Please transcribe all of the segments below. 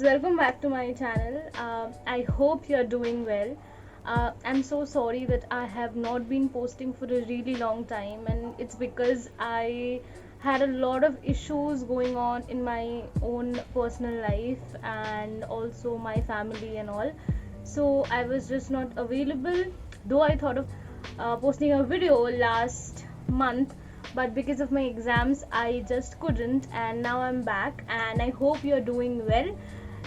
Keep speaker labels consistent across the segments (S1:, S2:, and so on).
S1: welcome back to my channel. I hope you're doing well. I'm so sorry that I have not been posting for a really long time, and it's because I had a lot of issues going on in my own personal life and also my family and all. So I was just not available, though I thought of posting a video last month, but because of my exams I just couldn't, and now I'm back and I hope you're doing well.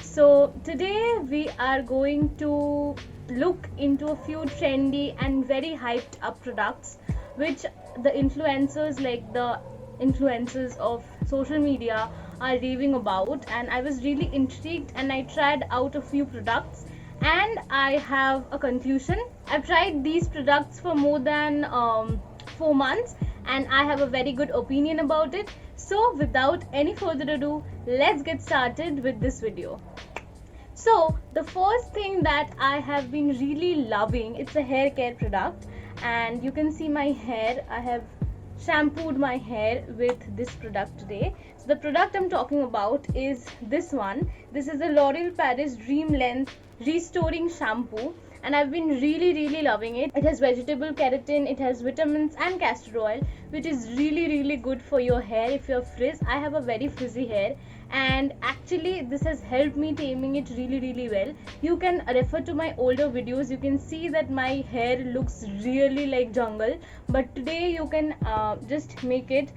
S1: So today we are going to look into a few trendy and very hyped up products which the influencers, like the influencers of social media, are raving about, and I was really intrigued and I tried out a few products and I have a conclusion. I've tried these products for more than 4 months and I have a very good opinion about it. So without any further ado, let's get started with this video. So the first thing that I have been really loving, it's a hair care product, and you can see my hair. I have shampooed my hair with this product today. So the product I'm talking about is this one. This is the L'Oreal Paris Dream Length Restoring Shampoo, and I've been really loving it. It has vegetable keratin, it has vitamins and castor oil, which is really good for your hair if you're frizz. I have a very frizzy hair, and actually this has helped me taming it really well. You can refer to my older videos, you can see that my hair looks really like jungle, but today you can just make it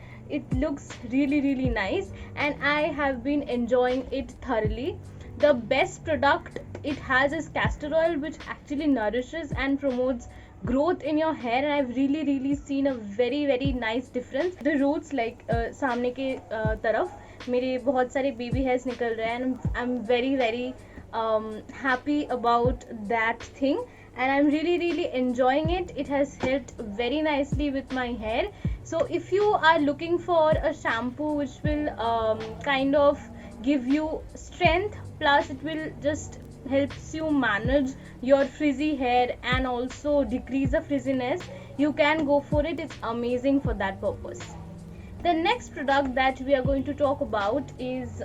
S1: looks really nice, and I have been enjoying it thoroughly. The best product it has is castor oil, which actually nourishes and promotes growth in your hair, and I've really seen a very nice difference. The roots, like सामने के तरफ मेरे बहुत सारे baby hairs निकल रहे हैं, and I'm very happy about that thing, and I'm really enjoying it. It has helped very nicely with my hair. So if you are looking for a shampoo which will kind of give you strength, plus it will just helps you manage your frizzy hair and also decrease the frizziness, you can go for it. It's amazing for that purpose. The next product that we are going to talk about is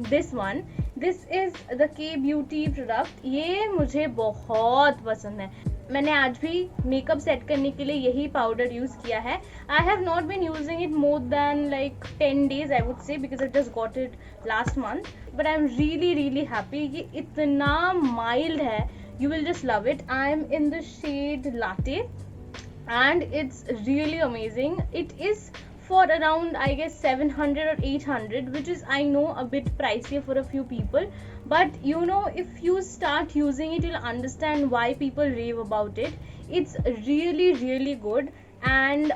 S1: this one. This is the K Beauty product. ये मुझे बहुत पसंद है. मैंने आज भी makeup set करने के लिए यही पाउडर यूज़ किया है. I have not been using it more than like 10 days, I would say, because I just got it last month. But I'm really happy. ये इतना mild है. You will just love it. I'm in the shade Latte, and it's really amazing. It is for around, I guess, 700 or 800, which is, I know, a bit pricey for a few people, but you know, if you start using it, you'll understand why people rave about it. It's really good, and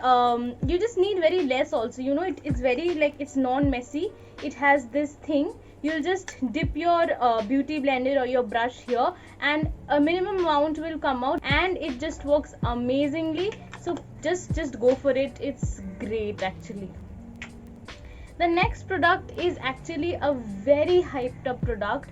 S1: you just need very less also, you know. It's very, like, it's non-messy. It has this thing, you'll just dip your beauty blender or your brush here, and a minimum amount will come out, and it just works amazingly. So just go for it. It's great actually. The next product is actually a very hyped up product.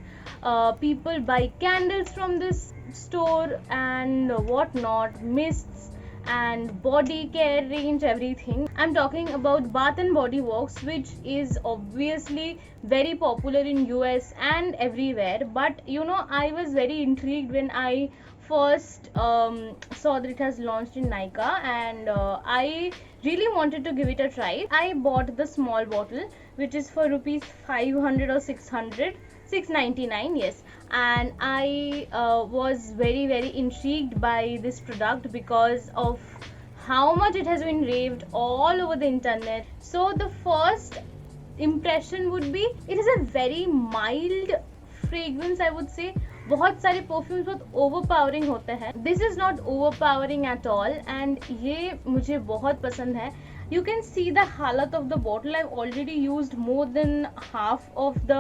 S1: People buy candles from this store and whatnot, mists and body care range, everything. I'm talking about Bath and Body Works, which is obviously very popular in US and everywhere. But you know, I was very intrigued when I first saw that it has launched in Nykaa, and I really wanted to give it a try. I bought the small bottle, which is for rupees 500 or 600, 699, yes, and I was very intrigued by this product because of how much it has been raved all over the internet. So the first impression would be, it is a very mild fragrance, I would say. बहुत सारे perfumes बहुत overpowering होते हैं. This is not overpowering at all, and ये मुझे बहुत पसंद है. You can see the halat of the bottle. I've already used more than half of the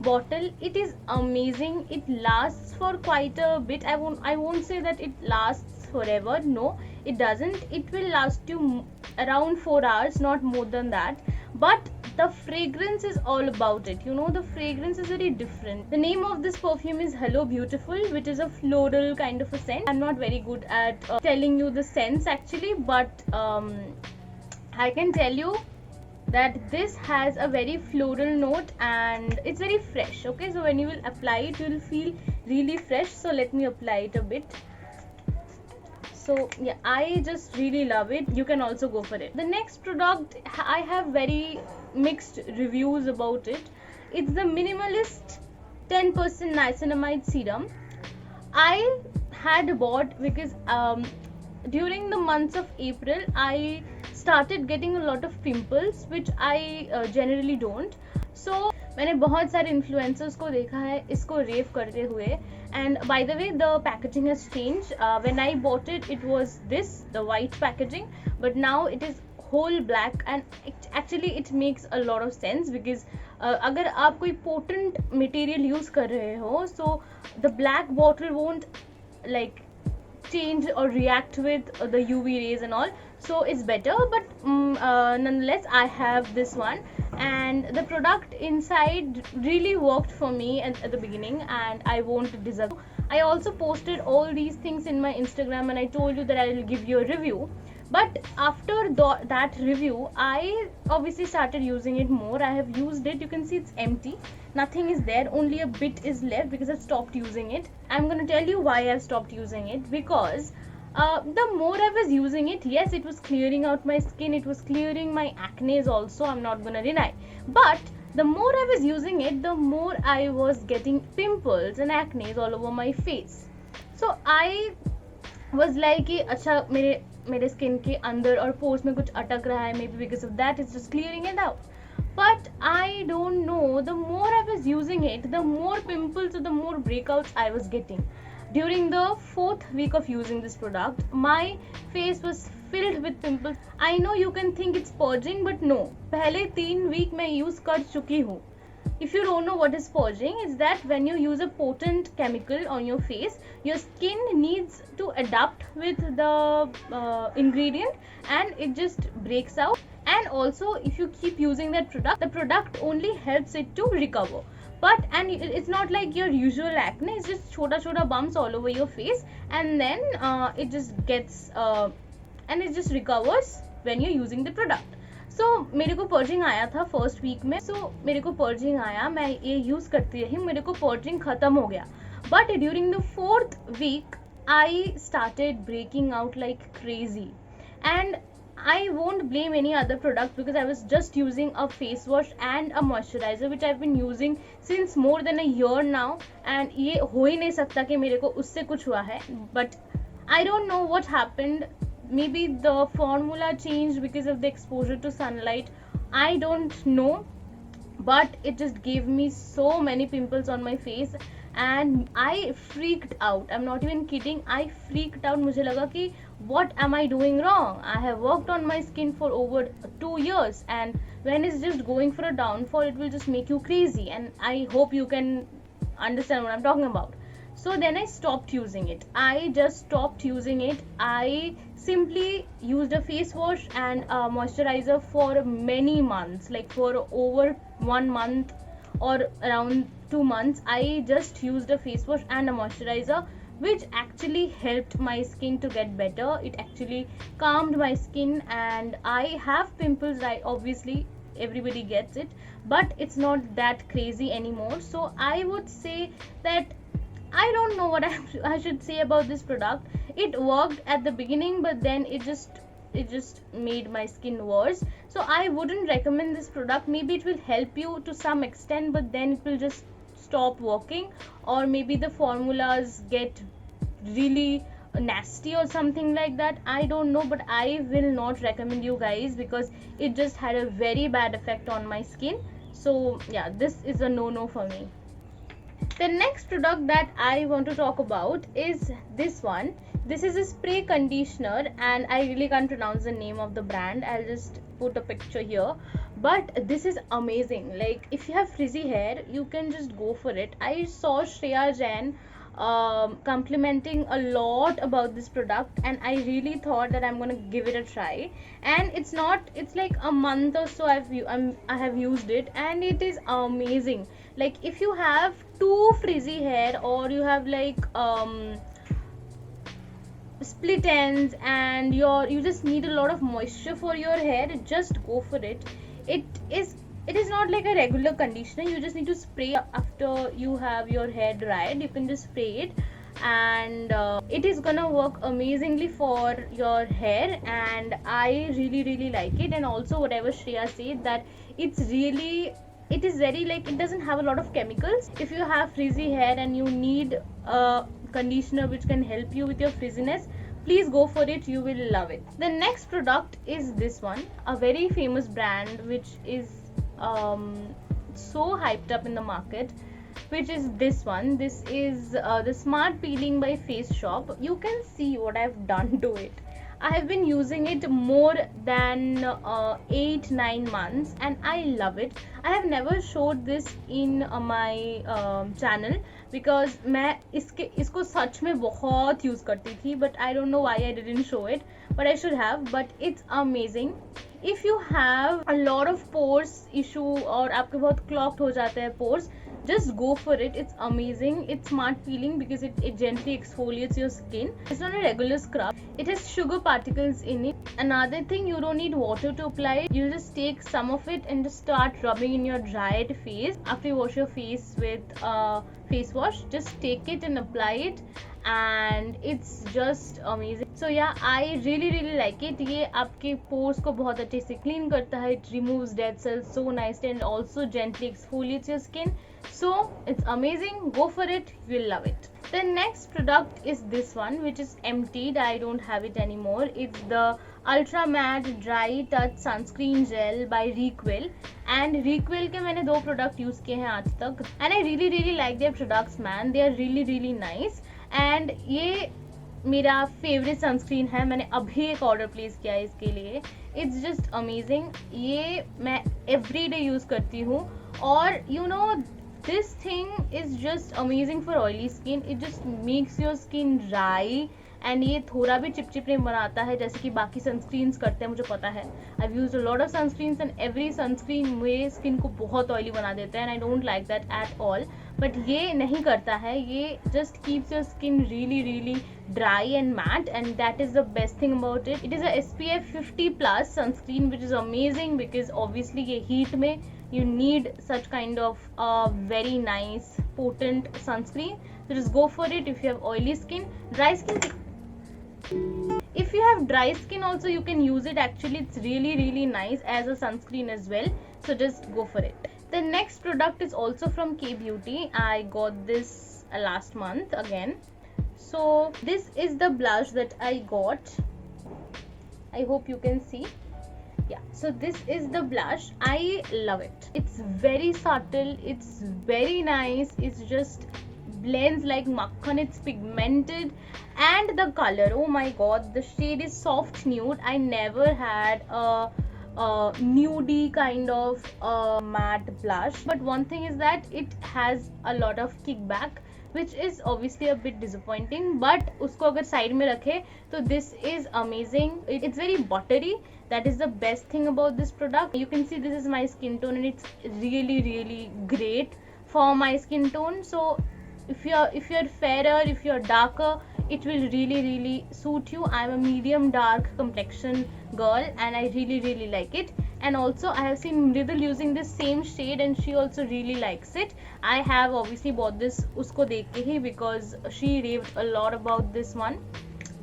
S1: bottle. It is amazing. It lasts for quite a bit. I won't say that it lasts forever. No, it doesn't. It will last you around 4 hours, not more than that. But the fragrance is all about it. You know, the fragrance is very different. The name of this perfume is Hello Beautiful, which is a floral kind of a scent. I'm not very good at telling you the scents actually, but I can tell you that this has a very floral note and it's very fresh. Okay, so when you will apply it, you will feel really fresh. So let me apply it a bit. So yeah, I just really love it. You can also go for it. The next product, I have very mixed reviews about it. It's the Minimalist 10% niacinamide serum. I had bought because during the months of April I started getting a lot of pimples which I generally don't. So मैंने बहुत सारे influencers को देखा है इसको रेव करते हुए. And by the way the packaging has change. When I bought it it was this the white packaging, but now it is whole black and actually it makes a lot of sense because अगर आप कोई potent material use कर रहे हो, so the black bottle won't like change or react with the UV rays and all, so it's better. But nonetheless I have this one and the product inside really worked for me at the beginning and I won't deserve. I also posted all these things in my Instagram and I told you that I will give you a review. But after that review I obviously started using it more. I have used it, you can see it's empty, nothing is there, only a bit is left because I stopped using it. I'm going to tell you why I've stopped using it. Because the more I was using it, yes, it was clearing out my skin, it was clearing my acne also, I'm not going to deny, but the more I was using it, the more I was getting pimples and acne all over my face. So I was like कि अच्छा मेरे skin के अंदर और pores में कुछ अटक रहा है, maybe because of that it's just clearing it out. But I don't know, the more I was using it, the more pimples or the more breakouts I was getting. During the 4th week of using this product, my face was filled with pimples. I know you can think it's purging, but no, पहले 3 week मैं use कर चुकी हूँ. If you don't know what is purging, it's that when you use a potent chemical on your face, your skin needs to adapt with the ingredient and it just breaks out. And also if you keep using that product, the product only helps it to recover. But and it's not like your usual acne, it's just chota bumps all over your face and then it just gets and it just recovers when you're using the product. So मेरे को purging आया था first week में. सो मेरे को purging आया, मैं ये यूज करती रही, मेरे को पर्जिंग खत्म हो गया. But during the 4th week I started breaking out like crazy and I won't blame any other product because I was just using a face wash and a moisturizer which I've been using since more than a year now and ये हो ही नहीं सकता कि मेरे को उससे कुछ हुआ है. But I don't know what happened. Maybe the formula changed because of the exposure to sunlight, I don't know, but it just gave me so many pimples on my face and I freaked out. I'm not even kidding, I freaked out. मुझे लगा कि what am I doing wrong? I have worked on my skin for over 2 years and when it's just going for a downfall, it will just make you crazy, and I hope you can understand what I'm talking about. So then I stopped using it. I just stopped using it. I simply used a face wash and a moisturizer for many months, like for over 1 month or around 2 months. I just used a face wash and a moisturizer which actually helped my skin to get better. It actually calmed my skin and I have pimples, right? Obviously everybody gets it, but it's not that crazy anymore. So I would say that I don't know what I should say about this product. It worked at the beginning, but then it just made my skin worse. So I wouldn't recommend this product. Maybe it will help you to some extent, but then it will just stop working, or maybe the formulas get really nasty or something like that. I don't know, but I will not recommend you guys because it just had a very bad effect on my skin. So yeah, this is a no for me. The next product that I want to talk about is this one. This is a spray conditioner and I really can't pronounce the name of the brand. I'll just put a picture here. But this is amazing. Like if you have frizzy hair, you can just go for it. I saw Shreya Jain complimenting a lot about this product and I really thought that I'm gonna give it a try. And it's like a month or so I have used it and it is amazing. Like if you have too frizzy hair or you have like split ends and you just need a lot of moisture for your hair, just go for it. it is it is not like a regular conditioner. You just need to spray after you have your hair dried. You can just spray it, and it is gonna work amazingly for your hair, and I really like it. And also whatever Shreya said, that it is very, like, it doesn't have a lot of chemicals. If you have frizzy hair and you need a conditioner which can help you with your frizziness, please go for it, you will love it. The next product is this one, a very famous brand which is so hyped up in the market, which is this one. This is the Smart Peeling by Face Shop. You can see what I've done to it. I have been using it more than 8-9 months and I love it. I have never showed this in my channel because मैं इसको सच में बहुत use करती थी, but I don't know why I didn't show it, but I should have. But it's amazing. If you have a lot of pores issue और आपके बहुत clogged हो जाते हैं pores, just go for it. It's amazing. It's smart peeling because it gently exfoliates your skin. It's not a regular scrub. It has sugar particles in it. Another thing, you don't need water to apply it. You just take some of it and just start rubbing in your dried face. After you wash your face with face wash, just take it and apply it, and it's just amazing. So yeah, I really like it. ये आपके pores को बहुत अच्छे से clean करता है. It removes dead cells so nicely and also gently exfoliates your skin. So it's amazing. Go for it, you will love it. The next product is this one, which is emptied. I don't have it anymore. It's the Ultra Matte Dry Touch Sunscreen Gel by Requel. And Requel के मैंने 2 product use किए हैं आज तक, and I really like their products, man. They are really nice. And ये मेरा favourite sunscreen है. मैंने अभी एक ऑर्डर प्लेस किया है इसके लिए. It's just amazing. ये मैं एवरी डे यूज़ करती हूँ, और you know this thing is just amazing for oily skin. It just makes your skin dry, and ये थोड़ा भी चिपचिप नहीं बनाता है जैसे कि बाकी सनस्क्रीन्स करते हैं. मुझे पता है, I've used a lot of sunscreens and every sunscreen मेरे स्किन को बहुत ऑयली बना देता है, and I don't like that at all. But ये नहीं करता है. ये just keeps your skin really dry and matte, and that is the best thing about it. It is a SPF 50 plus sunscreen, which is amazing because obviously ये heat में you need such kind of very nice potent sunscreen. So just go for it if you have oily skin. Dry skin, if you have dry skin also you can use it. Actually it's really nice as a sunscreen as well, so just go for it. The next product is also from K Beauty. I got this last month again. So this is the blush that I got. I hope you can see. Yeah, so this is the blush. I love it. It's very subtle, it's very nice, it's just blends like makhan. It's pigmented, and the color, oh my god, the shade is soft nude. I never had a nudie kind of matte blush, but one thing is that it has a lot of kickback, which is obviously a bit disappointing, but उसको अगर side में रखे तो this is amazing. It's very buttery. That is the best thing about this product. You can see this is my skin tone, and it's really great for my skin tone. So if you're fairer, if you're darker, it will really suit you. I'm a medium dark complexion girl, and I really like it. And also I have seen Mridul using this same shade, and she also really likes it. I have obviously bought this usko dekh ke hi, because she raved a lot about this one,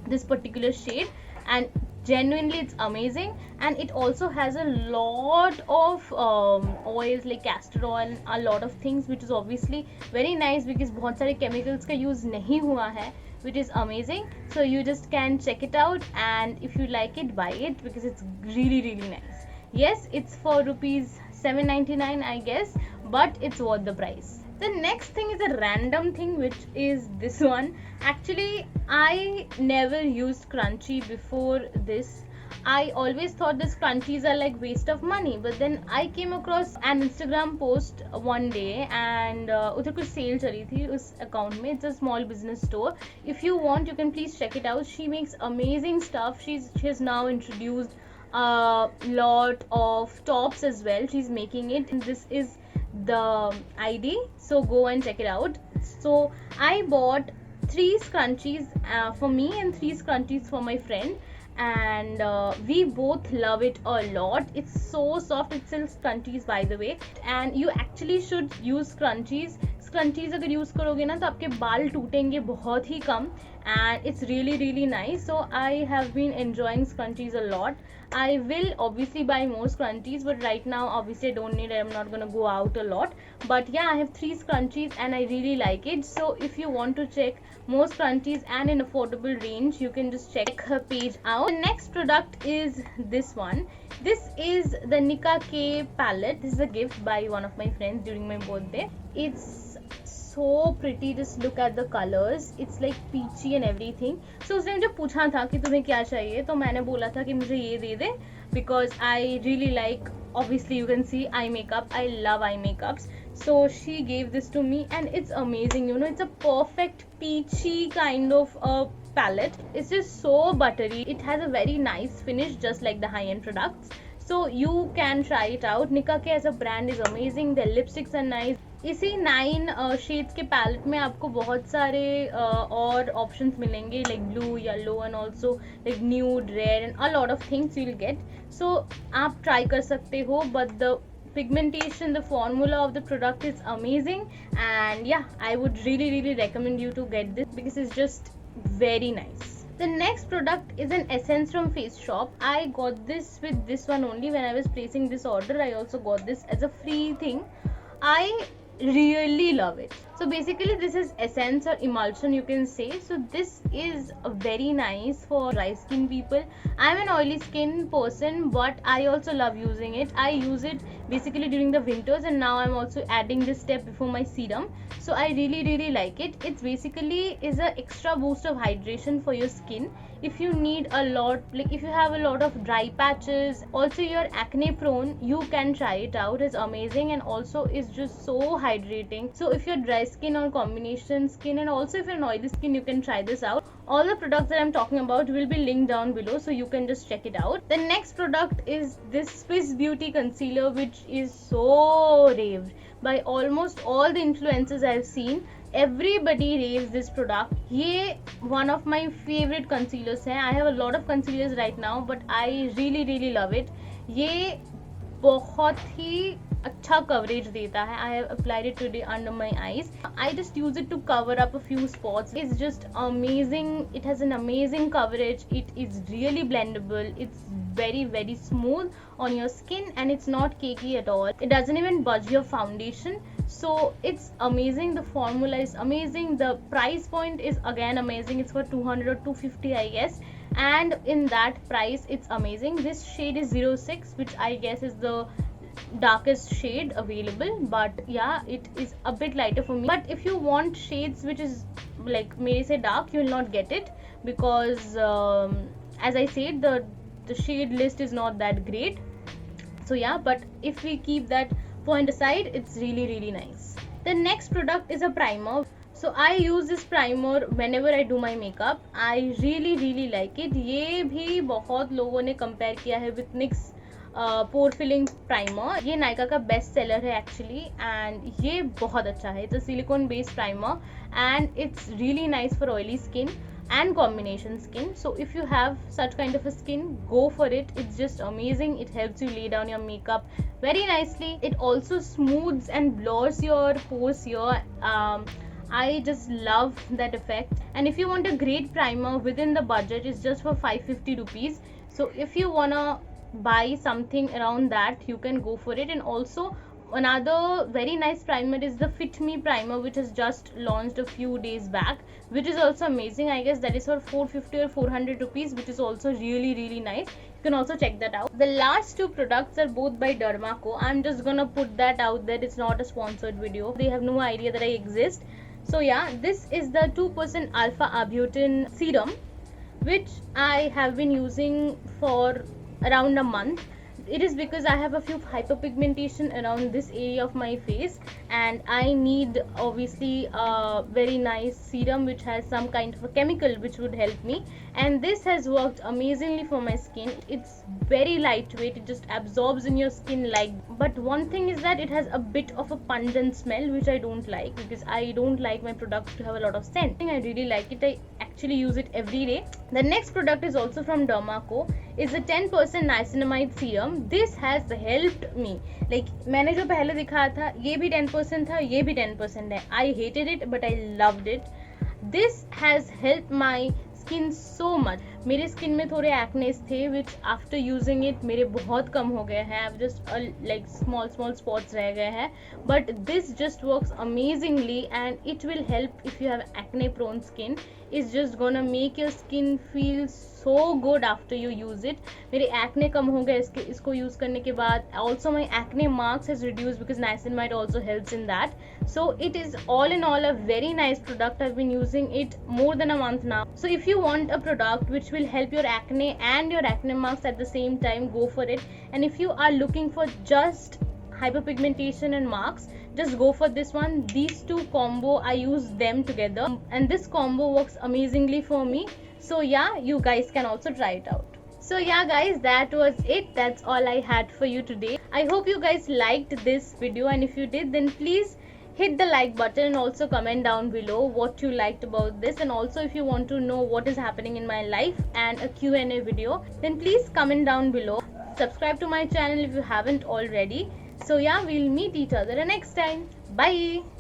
S1: this particular shade, and genuinely it's amazing. And it also has a lot of oils like castor oil and a lot of things, which is obviously very nice because बहुत सारे chemicals का use नहीं हुआ है, which is amazing. So you just can check it out, and if you like it, buy it because it's really nice. Yes, it's for rupees 7.99 I guess, but it's worth the price. The next thing is a random thing, which is this one. Actually I never used Crunchy before this. I always thought these crunchies are like waste of money, but then I came across an Instagram post one day, and उधर कुछ sale चली थी उस account में. It's a small business store. If you want, you can please check it out. She makes amazing stuff. She has now introduced a lot of tops as well. She's making it, and this is the ID, so go and check it out. So I bought 3 scrunchies for me and 3 scrunchies for my friend, and we both love it a lot. It's so soft. It still scrunchies by the way, and you actually should use scrunchies अगर use करोगे ना तो आपके बाल टूटेंगे बहुत ही कम, and it's really nice. So I have been enjoying scrunchies a lot. I will obviously buy more scrunchies, but right now obviously I don't need it. I'm not gonna go out a lot, but yeah, I have 3 scrunchies and I really like it. So if you want to check more scrunchies and in affordable range, you can just check her page out. The next product is this one. This is the Nika K palette. This is a gift by one of my friends during my birthday. It's so pretty. Just look at the colors. It's like peachy and everything. So उसने मुझे पूछा था कि तुम्हें क्या चाहिए, तो मैंने बोला था कि मुझे ये दे दे, because I really like, obviously you can see, eye makeup. I love eye makeups. So she gave this to me and it's amazing. You know, it's a perfect peachy kind of a palette. It's just so buttery. It has a very nice finish, just like the high-end products. So you can try it out. Nika K as a brand is amazing. Their lipsticks are nice. इसी 9 shades के palette में आपको बहुत सारे और options मिलेंगे, like blue, yellow and also like nude, red and a lot of things you will get. So आप try कर सकते हो, but the pigmentation, the formula of the product is amazing, and yeah, I would really recommend you to get this because it's just very nice. The next product is an essence from Face Shop. I got this with this one only. When I was placing this order, I also got this as a free thing. I really love it. So basically this is essence or emulsion, you can say. So this is very nice for dry skin people. I'm an oily skin person, but I also love using it. I use it basically during the winters, and now I'm also adding this step before my serum. So I really like it. It's basically is a extra boost of hydration for your skin. If you need a lot, like if you have a lot of dry patches, also you're acne prone, you can try it out. It's amazing, and also it's just so hydrating. So if you're dry skin or combination skin, and also if you're an oily skin, you can try this out. All the products that I'm talking about will be linked down below, so you can just check it out. The next product is this Swiss Beauty concealer, which is so raved by almost all the influencers I've seen. Everybody raves this product. ये one of my favorite concealers है. I have a lot of concealers right now, but I really love it. ये बहुत ही अच्छा coverage देता है. I have applied it today under my eyes. I just use it to cover up a few spots. It's just amazing. It has an amazing coverage. It is really blendable. It's very smooth on your skin, and it's not cakey at all. It doesn't even budge your foundation. So it's amazing. The formula is amazing. The price point is again amazing. It's for 200 or 250, I guess, and in that price it's amazing. This shade is 06, which I guess is the darkest shade available, but yeah, it is a bit lighter for me. But if you want shades which is like mere say dark, you will not get it, because as I said, the shade list is not that great. So yeah, but if we keep that point aside, it's really nice. The next product is a primer. So I use this primer whenever I do my makeup. I really like it. ये भी बहुत लोगों ने compare किया है with NYX pore filling primer. ये नायका का best seller है एक्चुअली, एंड ये बहुत अच्छा है. It's a silicone based primer and it's really nice for oily skin and combination skin. So if you have such kind of a skin, go for it. It's just amazing. It helps you lay down your makeup very nicely. It also smooths and blurs your pores here. I just love that effect. And if you want a great primer within the budget, it's just for 550 rupees. So if you wanna buy something around that, you can go for it. And also another very nice primer is the Fit Me primer, which has just launched a few days back, which is also amazing. I guess that is for 450 or 400 rupees, which is also really nice. You can also check that out. The last two products are both by Dermaco. I'm just gonna put that out there. It's not a sponsored video. They have no idea that I exist. So yeah, this is the 2% alpha arbutin serum, which I have been using for around a month. It is because I have a few hyperpigmentation around this area of my face, and I need obviously a very nice serum which has some kind of a chemical which would help me, and this has worked amazingly for my skin. It's very lightweight, it just absorbs in your skin like, but one thing is that it has a bit of a pungent smell, which I don't like, because I don't like my products to have a lot of scent. I really like it. I actually use it every day. The next product is also from Dermaco. Is a 10% niacinamide serum. This has helped me. Like मैंने जो पहले दिखाया था ये भी 10% था, ये भी 10% है. I hated it but I loved it. This has helped my skin so much. मेरे स्किन में थोड़े एक्नेस थे विच आफ्टर यूजिंग इट मेरे बहुत कम हो गए हैं. I just like small spots रह गए हैं, but this just works amazingly and it will help if you have acne prone skin. It's just gonna make your skin feel so good after you use it. मेरे acne कम हो गए इसको use करने के बाद. Also my acne marks has reduce because niacinamide also helps in that. So it is all in all a very nice product. I've been using it more than a month now. So if you want a product which will help your acne and your acne marks at the same time, go for it. And if you are looking for just hyperpigmentation and marks, just go for this one. These two combo, I use them together and this combo works amazingly for me. So yeah, you guys can also try it out. So yeah guys, that was it. That's all I had for you today. I hope you guys liked this video, and if you did, then please hit the like button and also comment down below what you liked about this. And also if you want to know what is happening in my life and a Q&A video, then please comment down below. Subscribe to my channel if you haven't already. So yeah, we'll meet each other next time. Bye.